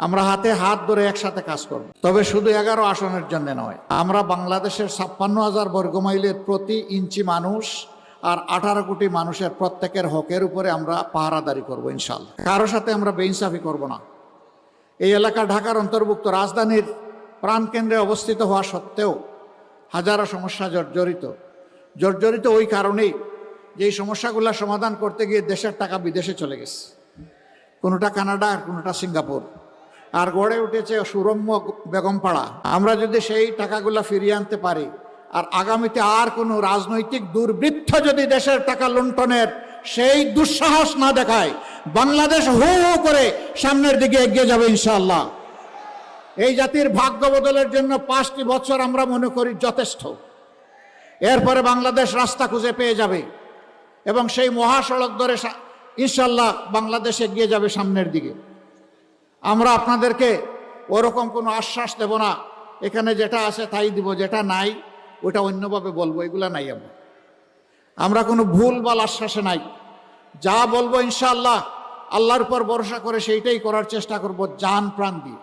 আমরা হাতে হাত ধরে একসাথে কাজ করব। তবে শুধু 11 আসনের জন্য নয়, আমরা বাংলাদেশের 56,000 বর্গমাইলের প্রতি ইঞ্চি মানুষ আর 18 কোটি মানুষের প্রত্যেকের হকের উপরে আমরা পাহারাদারি করব ইনশাআল্লাহ। কারো সাথে আমরা বেইনসাফি করব না। এই এলাকা ঢাকার অন্তর্ভুক্ত, রাজধানীর প্রাণকেন্দ্রে অবস্থিত হওয়া সত্ত্বেও হাজারো সমস্যা জর্জরিত ওই কারণেই যে এই সমস্যাগুলো সমাধান করতে গিয়ে দেশের টাকা বিদেশে চলে গেছে, কোনোটা কানাডা আর কোনোটা সিঙ্গাপুর, আর গড়ে উঠেছে সুরম্য বেগমপাড়া। আমরা যদি সেই টাকাগুলো ফিরিয়ে আনতে পারি, আর আগামীতে আর কোনো রাজনৈতিক দুর্বৃত্ত যদি দেশের টাকা লুণ্ঠনের সেই দুঃসাহস না দেখায়, বাংলাদেশ হু হু করে সামনের দিকে এগিয়ে যাবে ইনশাআল্লাহ। এই জাতির ভাগ্য বদলের জন্য 5টি বছর আমরা মনে করি যথেষ্ট। এরপরে বাংলাদেশ রাস্তা খুঁজে পেয়ে যাবে এবং সেই মহাসড়ক ধরে ইনশাআল্লাহ বাংলাদেশ এগিয়ে যাবে সামনের দিকে। আমরা আপনাদেরকে ওরকম কোনো আশ্বাস দেব না, এখানে যেটা আছে তাই দিব, যেটা নাই ওটা অন্যভাবে বলবো, এগুলা নাই। আমরা কোনো ভুল বা আশ্বাসে নাই। যা বলবো ইনশাআল্লাহ আল্লাহর উপর ভরসা করে সেইটাই করার চেষ্টা করব, জান প্রাণ দিয়ে।